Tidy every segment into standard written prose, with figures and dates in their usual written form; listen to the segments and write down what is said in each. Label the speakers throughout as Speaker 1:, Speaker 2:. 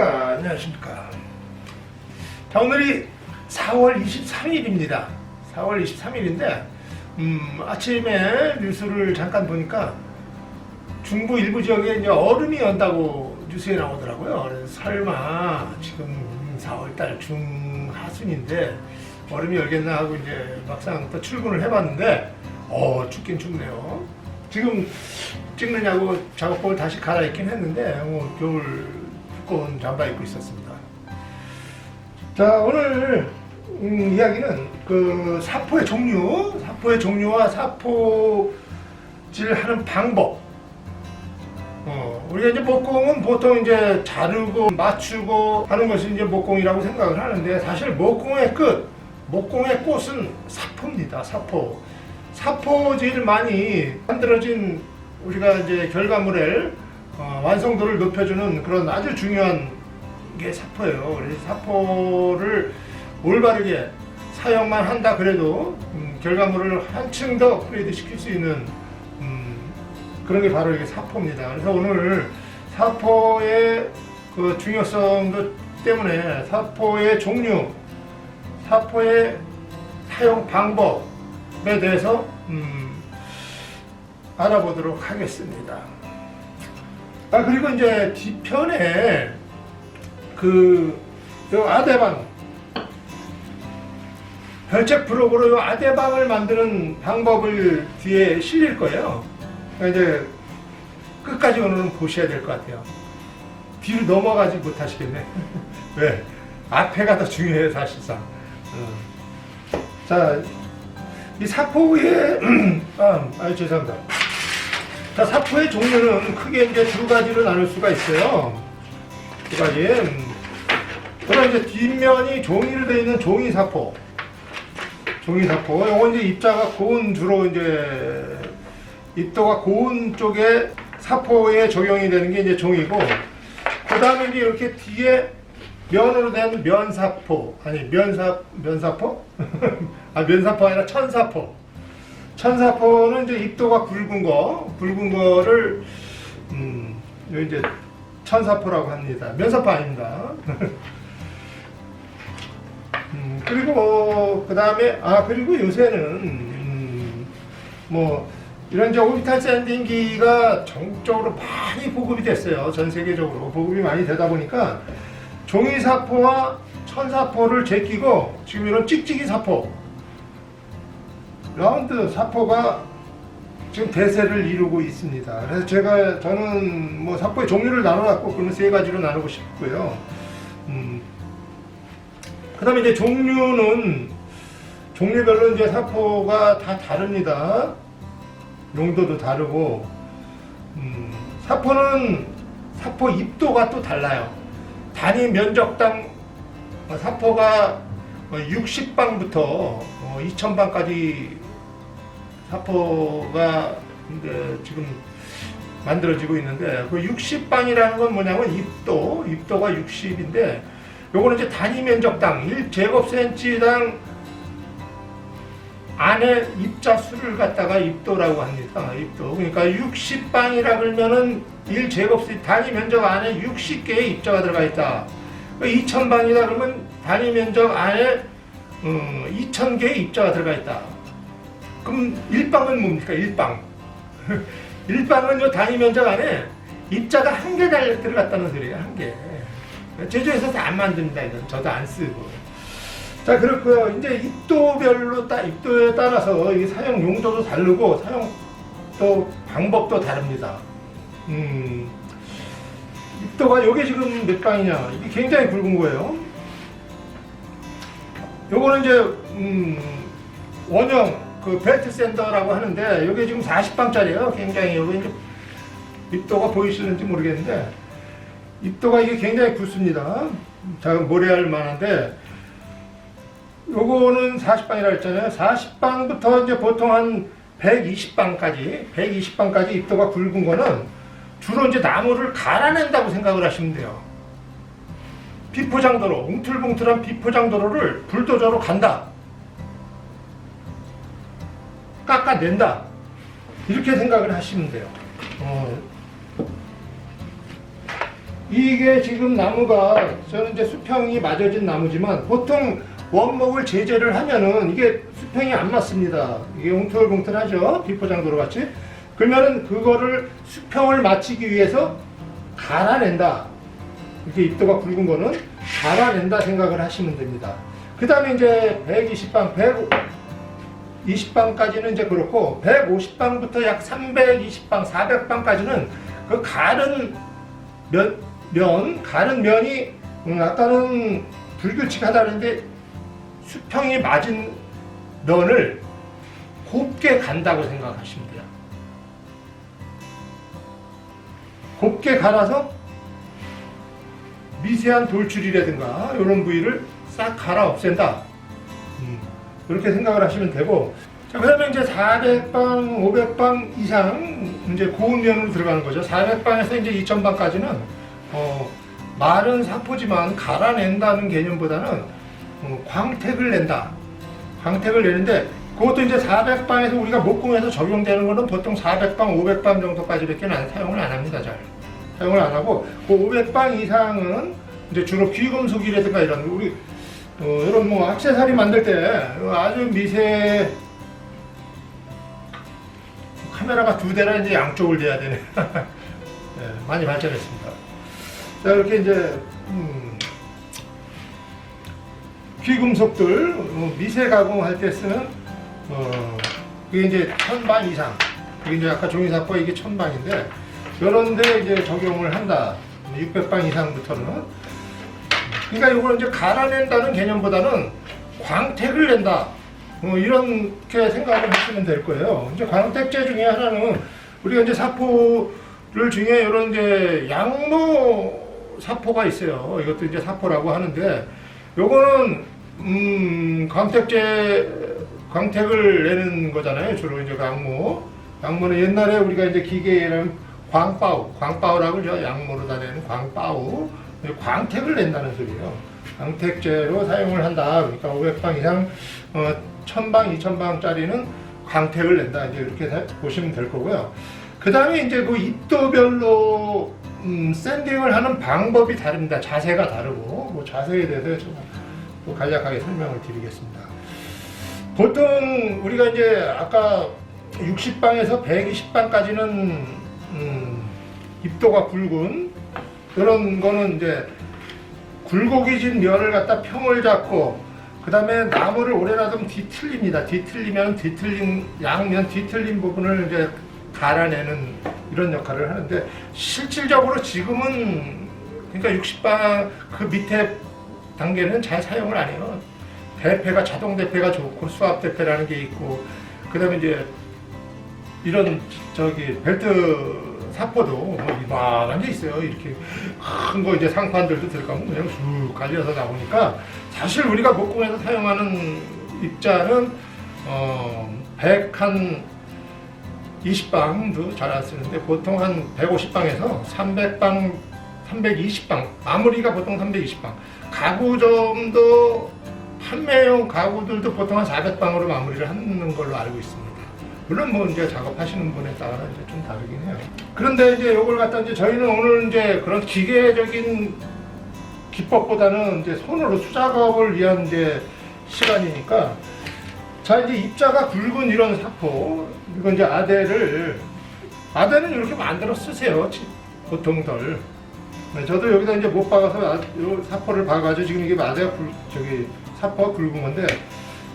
Speaker 1: 안녕하십니까. 자, 오늘이 4월 23일입니다. 4월 23일인데, 아침에 뉴스를 잠깐 보니까 중부 일부 지역에 이제 얼음이 온다고 뉴스에 나오더라고요. 그래서 설마 지금 4월달 중하순인데 얼음이 열겠나 하고 이제 막상 또 출근을 해봤는데, 춥긴 춥네요. 지금 찍느냐고 작업복을 다시 갈아입긴 했는데, 겨울 두꺼운 잠바 입고 있었습니다. 자, 오늘 이야기는 그 사포의 종류와 사포질하는 방법. 우리가 이제 목공은 보통 이제 자르고 맞추고 하는 것이 이제 목공이라고 생각을 하는데, 사실 목공의 꽃은 사포입니다. 사포질만이 만들어진 우리가 이제 결과물의 완성도를 높여주는 그런 아주 중요한 게 사포예요. 그래서 사포를 올바르게 사용만 한다 그래도 결과물을 한층 더 업그레이드 시킬 수 있는 그런 게 바로 이게 사포입니다. 그래서 오늘 사포의 그 중요성 때문에 사포의 종류, 사포의 사용 방법에 대해서 알아보도록 하겠습니다. 그리고 이제 뒤편에 요 아대방, 별책 블록으로 요 아대방을 만드는 방법을 뒤에 실릴 거예요. 그러니까 이제 끝까지 오늘은 보셔야 될 것 같아요. 뒤로 넘어가지 못하시겠네. 왜? 앞에가 더 중요해요, 사실상. 자, 이 사포의 죄송합니다. 자, 사포의 종류는 크게 이제 두 가지로 나눌 수가 있어요. 두 가지. 그럼 이제 뒷면이 종이로 되어 있는 종이사포. 요건 이제 입자가 고운, 주로 이제 입도가 고운 쪽에 사포에 적용이 되는 게 이제 종이고, 그 다음에 이제 이렇게 뒤에 면으로 된 면사포. 면사포? 면사포가 아니라 천사포. 천사포는 이제 입도가 굵은 거를, 요 이제 천사포라고 합니다. 면사포 아닙니다. 그리고, 그 다음에, 그리고 요새는, 이런 이제 오비탈 샌딩기가 전국적으로 많이 보급이 됐어요. 전 세계적으로 보급이 많이 되다 보니까 종이사포와 천사포를 제끼고 지금 이런 찍찍이 사포, 라운드 사포가 지금 대세를 이루고 있습니다. 그래서 저는 사포의 종류를 나눠놨고, 그러면 세 가지로 나누고 싶고요. 그 다음에 이제 종류별로 이제 사포가 다 다릅니다. 용도도 다르고, 사포 입도가 또 달라요. 단위 면적당 사포가 60방부터 2000방까지 사포가 지금 만들어지고 있는데, 그 60방이라는 건 뭐냐면 입도가 60인데, 요거는 이제 단위 면적당 1제곱센치당 안에 입자 수를 갖다가 입도라고 합니다. 입도. 그러니까 60방이라 그러면은 1제곱센치 단위 면적 안에 60개의 입자가 들어가 있다. 2000방이다 그러면 단위 면적 안에 2000개의 입자가 들어가 있다. 그럼 1방은 뭡니까? 1방. 1방은 요 단위 면적 안에 입자가 한 개 들어갔다는 소리예요. 한 개. 제조에서도 안 만듭니다. 이건 저도 안 쓰고. 자, 그렇고요. 이제 입도에 따라서 이 사용 용도도 다르고 사용 또 방법도 다릅니다. 입도가 요게 지금 몇 방이냐? 이게 굉장히 굵은 거예요. 요거는 이제 원형 그 벨트 샌더라고 하는데, 요게 지금 40방짜리예요. 굉장히 요게 이제 입도가 보이시는지 모르겠는데, 입도가 이게 굉장히 굵습니다. 자, 모래알 만한데, 요거는 40방이라고 했잖아요. 40방부터 이제 보통 한 120방까지 입도가 굵은 거는 주로 이제 나무를 갈아낸다고 생각을 하시면 돼요. 비포장도로, 웅틀뭉틀한 비포장도로를 불도저로 간다. 깎아낸다. 이렇게 생각을 하시면 돼요. 이게 지금 나무가 저는 이제 수평이 맞아진 나무지만 보통 원목을 제재를 하면은 이게 수평이 안 맞습니다. 이게 웅틀웅틀하죠. 비포장도로 같이. 그러면은 그거를 수평을 맞추기 위해서 갈아낸다. 이렇게 입도가 굵은 거는 갈아낸다 생각을 하시면 됩니다. 그 다음에 이제 120방, 120방까지는 이제 그렇고 150방부터 약 320방, 400방까지는 그 가른 가른 면이 아까는 불규칙하다는데 수평이 맞은 면을 곱게 간다고 생각하시면 돼요. 곱게 갈아서 미세한 돌출이라든가 이런 부위를 싹 갈아 없앤다. 이렇게 생각을 하시면 되고, 자, 그러면 이제 400방, 500방 이상 이제 고운 면으로 들어가는 거죠. 400방에서 이제 2000방까지는 마른 사포지만 갈아낸다는 개념보다는 광택을 낸다. 광택을 내는데 그것도 이제 400방에서 우리가 목공에서 적용되는 거는 보통 400방, 500방 정도까지밖에 사용을 안 합니다. 잘 사용을 안 하고 그 500방 이상은 이제 주로 귀금속이라든가 이런 우리 이런 뭐 액세서리 만들 때 아주 미세 카메라가 2대라 이제 양쪽을 대야 되네. 네, 많이 발전했습니다. 자, 이렇게 이제 귀금속들 미세 가공할 때 쓰는 그게 이제 1000방 이상. 그게 이제 아까 종이사포 이게 1000방인데 이런데 이제 적용을 한다. 600방 이상부터는. 그러니까 이걸 이제 갈아낸다는 개념보다는 광택을 낸다. 이렇게 생각을 하시면 될 거예요. 이제 광택제 중에 하나는 우리가 이제 사포를 중에 이런 이제 양모 사포가 있어요. 이것도 이제 사포라고 하는데 요거는 광택을 내는 거잖아요. 주로 이제 양모는 옛날에 우리가 이제 기계에는 광바우라고 그러죠. 양모로다 내는 광바우. 광택을 낸다는 소리예요. 광택제로 사용을 한다. 그러니까 500방 이상 1000방, 2000방짜리는 광택을 낸다. 이제 이렇게 보시면 될 거고요. 그 다음에 이제 그 입도별로 샌딩을 하는 방법이 다릅니다. 자세가 다르고 뭐 자세에 대해서 좀 간략하게 설명을 드리겠습니다. 보통 우리가 이제 아까 60방에서 120방까지는 입도가 굵은 그런 거는 이제 굴곡이진 면을 갖다 평을 잡고 그 다음에 나무를 오래 놔두면 뒤틀립니다. 뒤틀리면 양면 뒤틀린 부분을 이제 갈아내는 이런 역할을 하는데 실질적으로 지금은 그러니까 60방 그 밑에 단계는 잘 사용을 안 해요. 대패가 자동 대패가 좋고 수압 대패라는 게 있고 그 다음에 이제 이런 벨트 사포도 뭐 이만한 게 있어요. 이렇게 큰 거 이제 상판들도 들어가면 그냥 쑥 갈려서 나오니까 사실 우리가 목공에서 사용하는 입자는 120방도 잘 안 쓰는데 보통 한 150방에서 300방, 320방 마무리가 보통 320방 가구점도 판매용 가구들도 보통 한 400방으로 마무리를 하는 걸로 알고 있습니다. 물론 뭐 이제 작업하시는 분에 따라 이제 좀 다르긴 해요. 그런데 이제 요걸 갖다 이제 저희는 오늘 이제 그런 기계적인 기법보다는 이제 손으로 수작업을 위한 이제 시간이니까 자 이제 입자가 굵은 이런 사포 이건 이제 아대는 이렇게 만들어 쓰세요. 보통들. 저도 여기다 이제 못 박아서 요 사포를 박아가지고 지금 이게 아대가 사포가 굵은 건데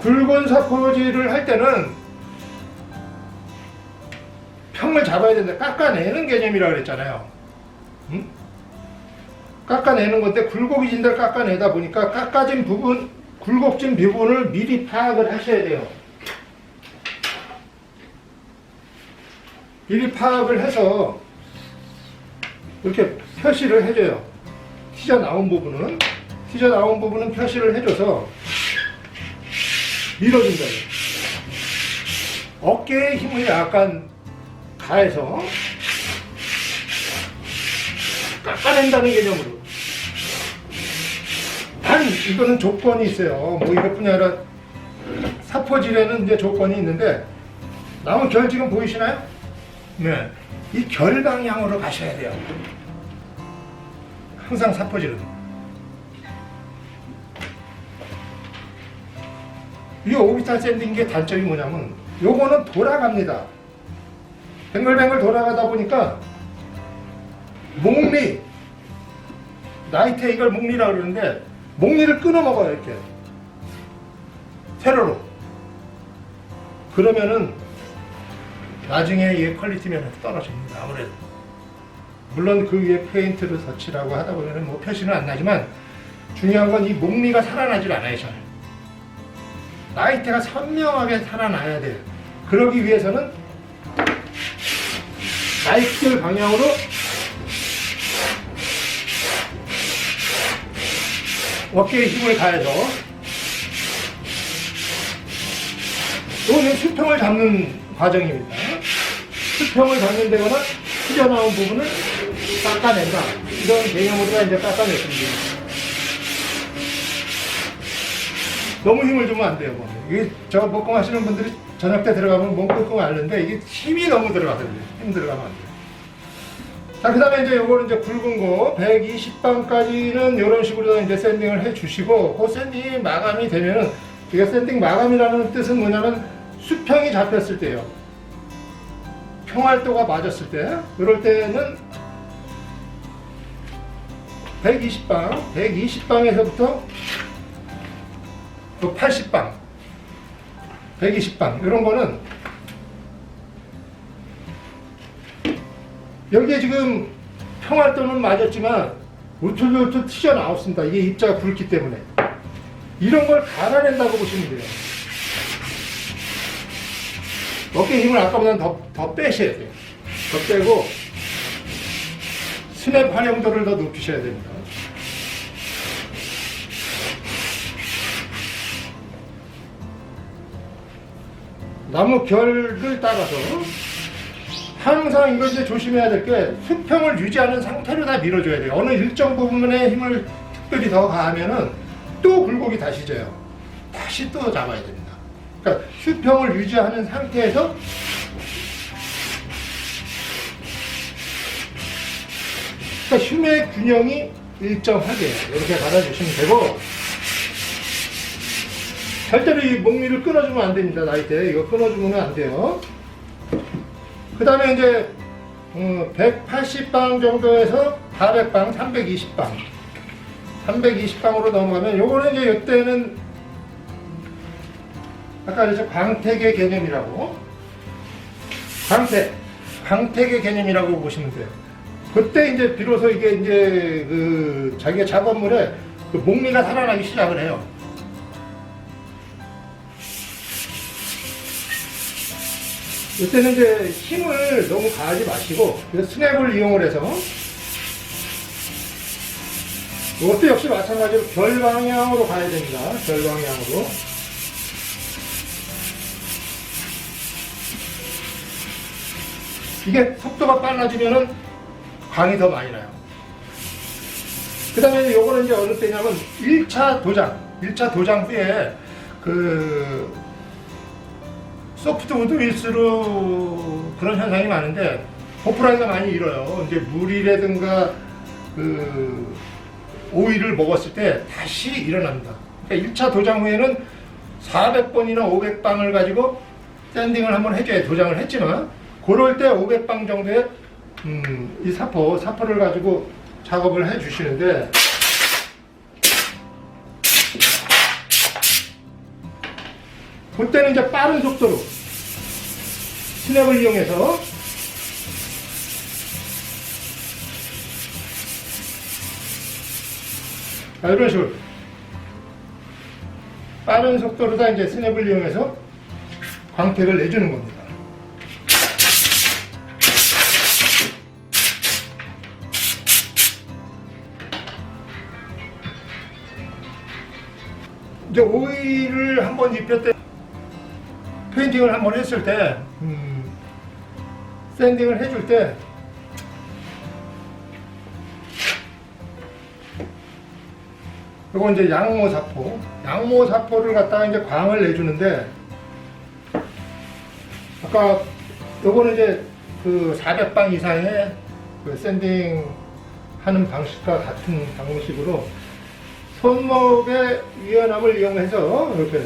Speaker 1: 굵은 사포질을 할 때는 평을 잡아야 되는데 깎아내는 개념이라고 그랬잖아요. 깎아내는 건데 굴곡이진 데를 깎아내다 보니까 깎아진 부분, 굴곡진 부분을 미리 파악을 하셔야 돼요. 미리 파악을 해서 이렇게 표시를 해줘요. 튀어나온 부분은 표시를 해줘서 밀어준다. 어깨에 힘을 약간 가해서 깎아낸다는 개념으로. 단 이거는 조건이 있어요. 뭐 이것뿐이 아니라 사포질에는 이제 조건이 있는데 나무 결 지금 보이시나요? 네, 이 결 방향으로 가셔야 돼요. 항상 사포질은. 이 오비탈 샌딩의 단점이 뭐냐면 요거는 돌아갑니다. 뱅글뱅글 돌아가다 보니까 목리, 나이트에 이걸 목리라고 그러는데 목리를 끊어 먹어요. 이렇게 세로로. 그러면은 나중에 이 퀄리티 면에서 떨어집니다. 아무래도 물론 그 위에 페인트를 덧칠하고 하다 보면 뭐 표시는 안 나지만 중요한 건 이 목리가 살아나질 않아요. 잘 나이트가 선명하게 살아나야 돼요. 그러기 위해서는 나이트 방향으로 어깨에 힘을 가해서 이거는 수평을 잡는 과정입니다. 수평을 잡는 데거나 튀어나온 부분을 깎아낸다. 이런 개념으로 이제 깎아냈습니다. 너무 힘을 주면 안 돼요. 이게 저 목공 하시는 분들이 저녁 때 들어가면 몸 끙끙 앓는데 이게 힘이 너무 들어가거든요. 힘 들어가면 안 돼요. 자, 그 다음에 이제 요거는 이제 굵은 거 120방까지는 이런 식으로 이제 샌딩을 해 주시고, 그 샌딩이 마감이 되면은, 이게 샌딩 마감이라는 뜻은 뭐냐면 수평이 잡혔을 때요. 평활도가 맞았을 때, 이럴 때는 120방에서부터 또 80방, 120방, 이런 거는 여기에 지금 평활도는 맞았지만 우툴우툴 튀어나왔습니다. 이게 입자가 굵기 때문에. 이런 걸 갈아낸다고 보시면 돼요. 어깨 힘을 아까보다는 더 빼셔야 돼요. 더 빼고 스냅 활용도를 더 높이셔야 됩니다. 나무 결을 따라서 항상 이거 이제 조심해야 될 게 수평을 유지하는 상태로 다 밀어줘야 돼요. 어느 일정 부분에 힘을 특별히 더 가하면은 또 굴곡이 다시 져요. 다시 또 잡아야 됩니다. 그러니까 수평을 유지하는 상태에서 그러니까 힘의 균형이 일정하게 이렇게 갈아주시면 되고, 절대로 이 목리를 끊어주면 안 됩니다. 나이트 이거 끊어주면 안 돼요. 그 다음에 이제 180방 정도에서 400방, 320방 320방으로 넘어가면 요거는 이제 이때는 아까 그랬죠. 광택의 개념이라고, 광택의 개념이라고 보시면 돼요. 그때 이제 비로소 이게 이제 그 자기가 작업물에 그 목리가 살아나기 시작을 해요. 이때는 이제 힘을 너무 가하지 마시고 스냅을 이용을 해서, 이것도 역시 마찬가지로 결 방향으로 가야 됩니다. 결 방향으로. 이게 속도가 빨라지면은 광이 더 많이 나요. 그 다음에 요거는 이제 어느 때냐면 1차 도장 후에 그 소프트우드 윌스로 그런 현상이 많은데 호프라기가 많이 일어요. 이제 물이라든가 그 오일을 먹었을 때 다시 일어납니다. 그러니까 1차 도장 후에는 400번이나 500방을 가지고 샌딩을 한번 해줘야, 도장을 했지만 그럴 때 500방 정도의 이 사포를 가지고 작업을 해 주시는데, 그때는 이제 빠른 속도로 스냅을 이용해서 이런 식으로 빠른 속도로 다 이제 스냅을 이용해서 광택을 내주는 겁니다. 이제 오일을 한번 입혔을 때, 페인팅을 한번 했을 때, 샌딩을 해줄 때, 이건 이제 양모사포를 갖다가 이제 광을 내주는데, 아까 요거는 이제 그 400방 이상의 그 샌딩 하는 방식과 같은 방식으로 손목의 유연함을 이용해서 이렇게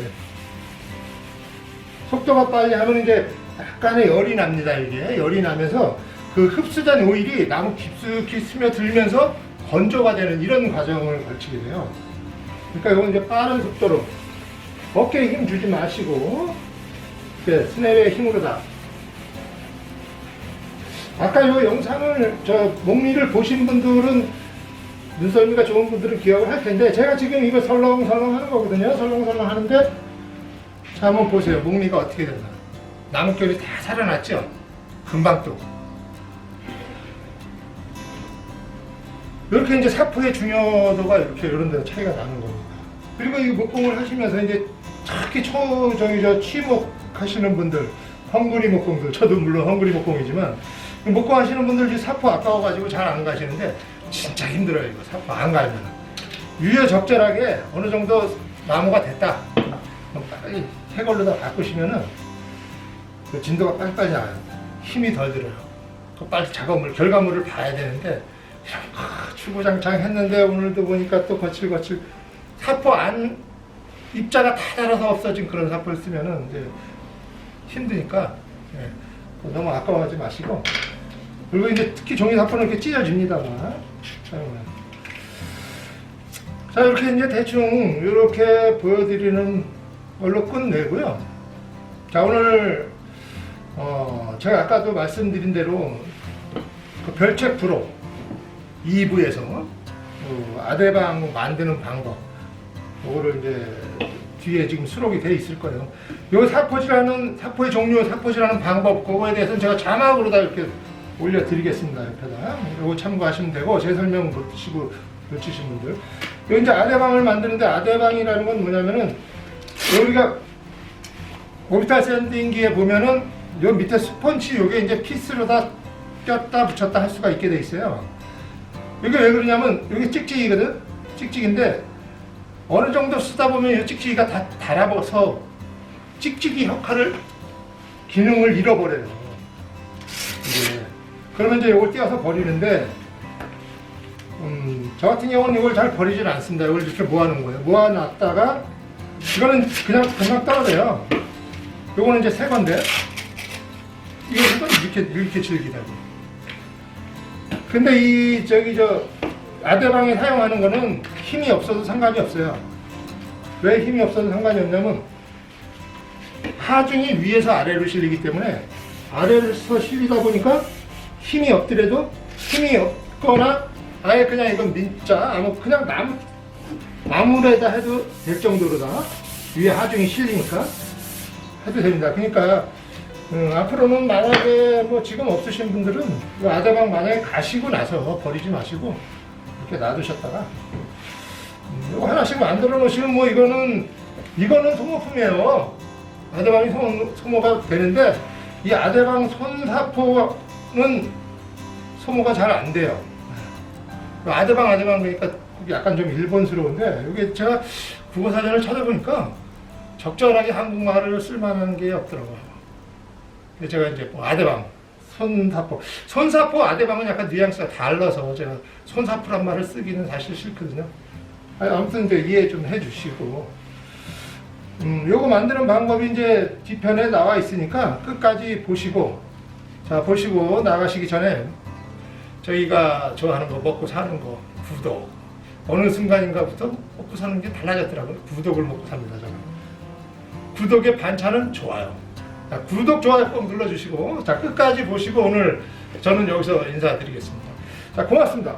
Speaker 1: 속도가 빨리 하면 이제 약간의 열이 납니다. 이게 열이 나면서 그 흡수된 오일이 나무 깊숙이 스며들면서 건조가 되는 이런 과정을 거치게 돼요. 그러니까 이건 이제 빠른 속도로 어깨에 힘 주지 마시고 이렇게 스냅의 힘으로다. 아까 이 영상을 목리를 보신 분들은 눈썰미가 좋은 분들은 기억을 할 텐데 제가 지금 이거 설렁설렁 하는 거거든요. 설렁설렁 하는데 자 한번 보세요. 목리가 어떻게 됐나. 나뭇결이 다 살아났죠? 금방 또 이렇게 이제 사포의 중요도가 이렇게 이런 데서 차이가 나는 겁니다. 그리고 이 목공을 하시면서 이제 특히 취목 하시는 분들, 헝그리 목공들, 저도 물론 헝그리 목공이지만 목공 하시는 분들 이제 사포 아까워가지고 잘 안 가시는데 진짜 힘들어요. 이거 사포 안 갈면 유효적절하게 어느 정도 나무가 됐다. 그럼 빨리 새 걸로 다 바꾸시면은 그 진도가 빨리빨리 나요. 힘이 덜 들어요. 빨리 결과물을 봐야 되는데 추구장창 했는데 오늘도 보니까 또 거칠거칠 사포 안 입자가 다 달아서 없어진 그런 사포를 쓰면은 이제 힘드니까 너무 아까워하지 마시고 그리고 이제 특히 종이 사포는 이렇게 찢어집니다만 자 이렇게 이제 대충 이렇게 보여드리는 걸로 끝내고요. 자 오늘 제가 아까도 말씀드린 대로 그 별책 프로 2부에서 아대방 만드는 방법 이거를 이제 뒤에 지금 수록이 돼 있을 거예요. 요 사포의 종류, 사포질하는 방법 그거에 대해서는 제가 자막으로 다 이렇게 올려드리겠습니다. 옆에다 이거 참고하시면 되고 제 설명 놓치신 분들 요 이제 아대방을 만드는데 아대방이라는 건 뭐냐면은 여기가 오비탈 샌딩기에 보면은 요 밑에 스펀지 요게 이제 피스로 다 꼈다 붙였다 할 수가 있게 돼 있어요. 이게 왜 그러냐면 여기 찍찍이거든. 찍찍인데 어느 정도 쓰다 보면 이 찍찍이가 다 달아버서 찍찍이 역할을 기능을 잃어버려요. 이제 그러면 이제 이걸 띄어서 버리는데 저 같은 경우는 이걸 잘 버리질 않습니다. 이걸 이렇게 모아놓은 거예요. 모아놨다가 이거는 그냥 금방 떨어져요. 요거는 이제 새 건데 이거는 이렇게 즐기다고. 근데 이 아대방에 사용하는 거는 힘이 없어도 상관이 없어요. 왜 힘이 없어도 상관이 없냐면 하중이 위에서 아래로 실리기 때문에 아래에서 실리다 보니까 힘이 없더라도 힘이 없거나 아예 그냥 이건 민자 그냥 나무에다 해도 될 정도로다 위에 하중이 실리니까 해도 됩니다. 그러니까 앞으로는 만약에 지금 없으신 분들은 아대방 만약에 가시고 나서 버리지 마시고 이렇게 놔두셨다가 이거 하나씩 만들어 놓으시면 이거는 소모품이에요. 아대방이 소모가 되는데 이 아대방 손사포는 소모가 잘 안 돼요. 아대방 그러니까 약간 좀 일본스러운데 여기 제가 국어사전을 찾아보니까 적절하게 한국말을 쓸만한 게 없더라고요. 제가 이제 아대방, 손사포 아대방은 약간 뉘앙스가 달라서 제가 손사포란 말을 쓰기는 사실 싫거든요. 아무튼 이제 이해 좀 해주시고, 요거 만드는 방법이 이제 뒤편에 나와 있으니까 끝까지 보시고, 자 보시고 나가시기 전에 저희가 좋아하는 거 먹고 사는 거 구독 어느 순간인가부터 먹고 사는 게 달라졌더라고요. 구독을 먹고 삽니다. 저는 구독의 반찬은 좋아요. 자, 구독, 좋아요 꼭 눌러주시고 자 끝까지 보시고 오늘 저는 여기서 인사드리겠습니다. 자 고맙습니다.